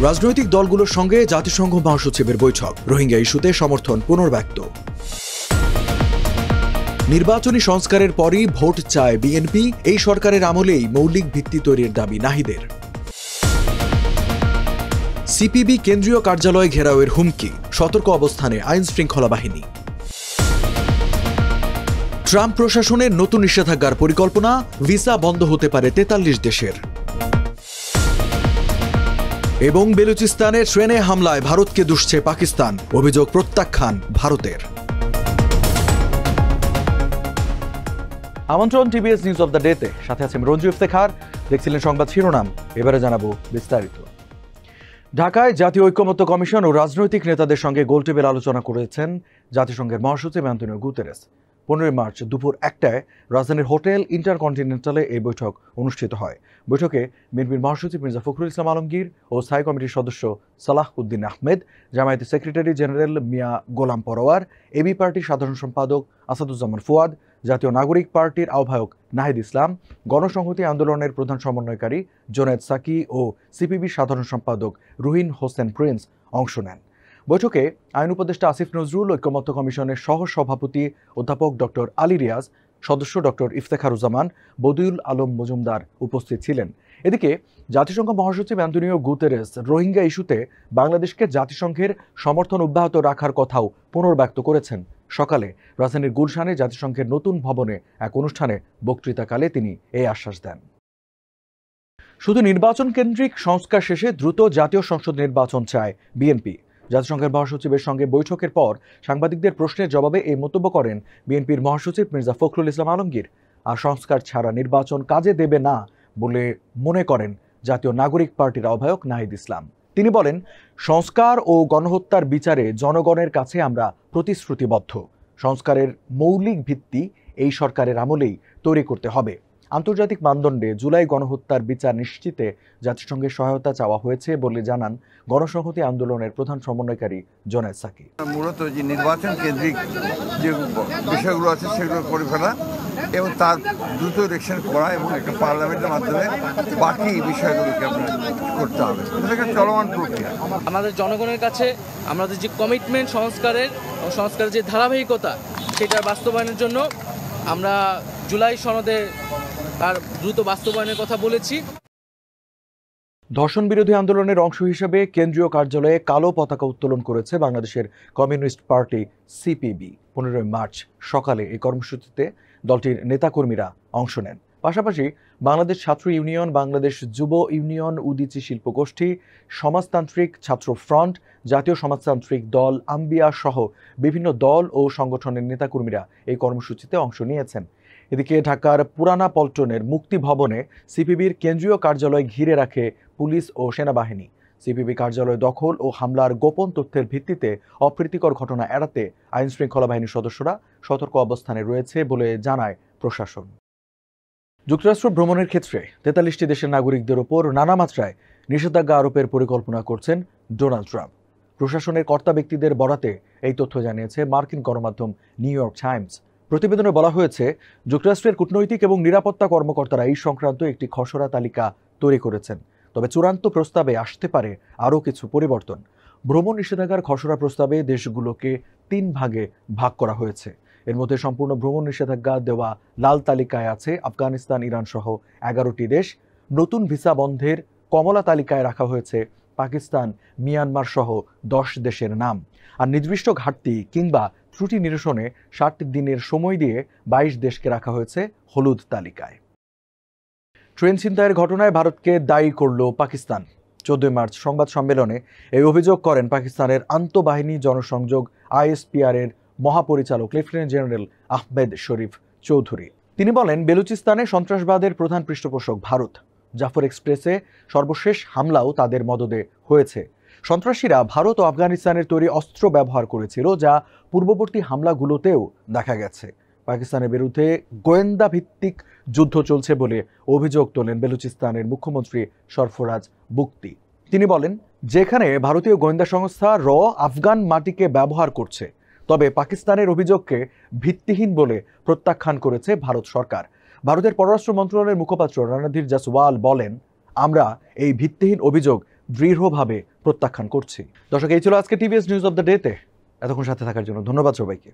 রাজনৈতিক দলগুলোর সঙ্গে জাতিসংঘ মহাসচিবের বৈঠক, রোহিঙ্গা ইস্যুতে সমর্থন পুনর্ব্যক্ত। নির্বাচনী সংস্কারের পরই ভোট চায় বিএনপি, এই সরকারের আমলেই মৌলিক ভিত্তি তৈরির দাবি নাহিদের। সিপিবি কেন্দ্রীয় কার্যালয় ঘেরাওয়ের হুমকি, সতর্ক অবস্থানে আইন শৃঙ্খলা বাহিনী। ট্রাম্প প্রশাসনের নতুন নিষেধাজ্ঞার পরিকল্পনা, ভিসা বন্ধ হতে পারে 43 দেশের। এবং বেলুচিস্তানে ট্রেনে হামলায় ভারতকে দুষছে পাকিস্তান, অভিযোগ প্রত্যাখ্যান ভারতের। আমন্ত্রণ টিভিএস নিউজ অব দ্য ডেতে, সাথে আছেন রঞ্জু ইফতেখার। দেখছিলেন সংবাদ শিরোনাম, এবারে জানাবো বিস্তারিত। ঢাকায় জাতীয় ঐক্যমত্য কমিশন ও রাজনৈতিক নেতাদের সঙ্গে গোলটেবিল আলোচনা করেছেন জাতিসংঘের মহাসচিব অ্যান্তোনিও গুতেরেস। 15 মার্চ দুপুর 1টায় রাজধানীর হোটেল ইন্টারকন্টিনেন্টালে এই বৈঠক অনুষ্ঠিত হয়। বৈঠকে বিএনপির মহাসচিব মির্জা ফখরুল ইসলাম আলমগীর ও স্থায়ী কমিটির সদস্য সালাহ উদ্দিন আহমেদ, জামায়াতের সেক্রেটারি জেনারেল মিয়া গোলাম পরোয়ার, এবি পার্টির সাধারণ সম্পাদক আসাদুজ্জামান ফুয়াদ, জাতীয় নাগরিক পার্টির আহ্বায়ক নাহিদ ইসলাম, গণসংহতি আন্দোলনের প্রধান সমন্বয়কারী জুনায়েদ সাকি ও সিপিবির সাধারণ সম্পাদক রুহিন হোসেন প্রিন্স অংশ নেন। বৈঠকে আইন উপদেষ্টা আসিফ নজরুল, ঐক্যমত্য কমিশনের সহ সভাপতি অধ্যাপক ডক্টর আলী রিয়াজ, সদস্য ডক্টর ইফতেখারুজ্জামান, বদিউল আলম মজুমদার উপস্থিত ছিলেন। এদিকে জাতিসংঘ মহাসচিব অ্যান্তোনিও গুতেরেস রোহিঙ্গা ইস্যুতে বাংলাদেশকে জাতিসংঘের সমর্থন অব্যাহত রাখার কথাও পুনর্ব্যক্ত করেছেন। সকালে রাজধানীর গুলশানে জাতিসংঘের নতুন ভবনে এক অনুষ্ঠানে বক্তৃতাকালে তিনি এই আশ্বাস দেন। শুধু নির্বাচন কেন্দ্রিক সংস্কার শেষে দ্রুত জাতীয় সংসদ নির্বাচন চায় বিএনপি। জাতিসংঘের মহাসচিবের সঙ্গে বৈঠকের পর সাংবাদিকদের প্রশ্নের জবাবে এই মন্তব্য করেন বিএনপির মহাসচিব মির্জা ফখরুল ইসলাম আলমগীর। আর সংস্কার ছাড়া নির্বাচন কাজে দেবে না বলে মনে করেন জাতীয় নাগরিক পার্টির আহ্বায়ক নাহিদ ইসলাম। তিনি বলেন, সংস্কার ও গণহত্যার বিচারে জনগণের কাছে আমরা প্রতিশ্রুতিবদ্ধ। সংস্কারের মৌলিক ভিত্তি এই সরকারের আমলেই তৈরি করতে হবে। আন্তর্জাতিক মানদণ্ডে জুলাই গণহত্যার বিচার নিশ্চিতে জাতিসংঘের সহায়তা চাওয়া হয়েছে বলে জানান গণসংহতি আন্দোলনের প্রধান সমন্বয়কারী জুনায়েদ সাকি। মূলত যে নির্বাচন কেন্দ্রিক যে বিষয়গুলো আছে সেগুলো করে ফেলা এবং তার দ্রুত ইলেকশন করা এবং একটা পার্লামেন্টের মাধ্যমে বাকি বিষয়গুলোকে আপনার করতে হবে। এটা একটা চলমান প্রক্রিয়া। আমাদের জনগণের কাছে আমাদের যে কমিটমেন্ট সংস্কারের যে ধারাবাহিকতা, সেটার বাস্তবায়নের জন্য আমরা জুলাই সনদে তার দ্রুত বাস্তবায়নের কথা বলেছি। ধর্ষণ বিরোধী আন্দোলনের অংশ হিসেবে কেন্দ্রীয় কার্যালয়ে কালো পতাকা উত্তোলন করেছে বাংলাদেশের কমিউনিস্ট পার্টি সিপিবি। 15 মার্চ সকালে এই কর্মসূচিতে দলটির নেতাকর্মীরা অংশ নেন। পাশাপাশি বাংলাদেশ ছাত্র ইউনিয়ন, বাংলাদেশ যুব ইউনিয়ন, উদীচী শিল্পগোষ্ঠী, সমাজতান্ত্রিক ছাত্র ফ্রন্ট, জাতীয় সমাজতান্ত্রিক দল, আম্বিয়া সহ বিভিন্ন দল ও সংগঠনের নেতাকর্মীরা এই কর্মসূচিতে অংশ নিয়েছেন। এদিকে ঢাকার পুরানা পল্টনের মুক্তি ভবনে সিপিবির কেন্দ্রীয় কার্যালয় ঘিরে রাখে পুলিশ ও সেনাবাহিনী। সিপিবি কার্যালয় দখল ও হামলার গোপন তথ্যের ভিত্তিতে অপ্রীতিকর ঘটনা এড়াতে আইন শৃঙ্খলা বাহিনীর সদস্যরা সতর্ক অবস্থানে রয়েছে বলে জানায় প্রশাসন। যুক্তরাষ্ট্র ভ্রমণের ক্ষেত্রে 43টি দেশের নাগরিকদের ওপর নানা মাত্রায় নিষেধাজ্ঞা আরোপের পরিকল্পনা করছেন ডোনাল্ড ট্রাম্প। প্রশাসনের কর্তা ব্যক্তিদের বরাতে এই তথ্য জানিয়েছে মার্কিন গণমাধ্যম নিউ ইয়র্ক টাইমস। প্রতিবেদনে বলা হয়েছে, যুক্তরাষ্ট্রের কূটনৈতিক এবং নিরাপত্তা কর্মকর্তারা এই সংক্রান্ত একটি খসড়া তালিকা তৈরি করেছেন। তবে চূড়ান্ত প্রস্তাবে আসতে পারে আরও কিছু পরিবর্তন। ভ্রমণ নিষেধাজ্ঞার খসড়া প্রস্তাবে দেশগুলোকে 3 ভাগে ভাগ করা হয়েছে। এর মধ্যে সম্পূর্ণ ভ্রমণ নিষেধাজ্ঞা দেওয়া লাল তালিকায় আছে আফগানিস্তান, ইরান সহ 11টি দেশ। নতুন ভিসা বন্ধের কমলা তালিকায় রাখা হয়েছে পাকিস্তান, মিয়ানমার সহ 10 দেশের নাম। আর নির্দিষ্ট ঘাটতি কিংবা ত্রুটি নিরসনে 60 দিনের সময় দিয়ে 22 দেশকে রাখা হয়েছে হলুদ তালিকায়। ট্রেন ছিনতাইয়ের ঘটনায় ভারতকে দায়ী করল পাকিস্তান। 14 মার্চ সংবাদ সম্মেলনে এই অভিযোগ করেন পাকিস্তানের আন্তঃবাহিনী জনসংযোগ ISPR এর মহাপরিচালক লেফটেন্যান্ট জেনারেল আহমেদ শরীফ চৌধুরী। তিনি বলেন, বেলুচিস্তানে সন্ত্রাসবাদের প্রধান পৃষ্ঠপোষক ভারত। জাফর এক্সপ্রেসে সর্বশেষ হামলাও তাদের মদদে হয়েছে। সন্ত্রাসীরা ভারত ও আফগানিস্তানের তৈরি অস্ত্র ব্যবহার করেছিল, যা পূর্ববর্তী হামলাগুলোতেও দেখা গেছে। পাকিস্তানের বিরুদ্ধে গোয়েন্দা ভিত্তিক যুদ্ধ চলছে বলে অভিযোগ তোলেন বেলুচিস্তানের মুখ্যমন্ত্রী সরফরাজ বুকতি। তিনি বলেন, যেখানে ভারতীয় গোয়েন্দা সংস্থা আফগান মাটিকে ব্যবহার করছে, তবে পাকিস্তানের অভিযোগকে ভিত্তিহীন বলে প্রত্যাখ্যান করেছে ভারত সরকার। ভারতের পররাষ্ট্র মন্ত্রণালয়ের মুখপাত্র রণধীর জাসওয়াল বলেন, আমরা এই ভিত্তিহীন অভিযোগ দৃঢ়ভাবে প্রত্যাখ্যান করছি। দর্শক, এই ছিল আজকে টিভিএস নিউজ অব দ্য ডেতে। এতক্ষণ সাথে থাকার জন্য ধন্যবাদ সবাইকে।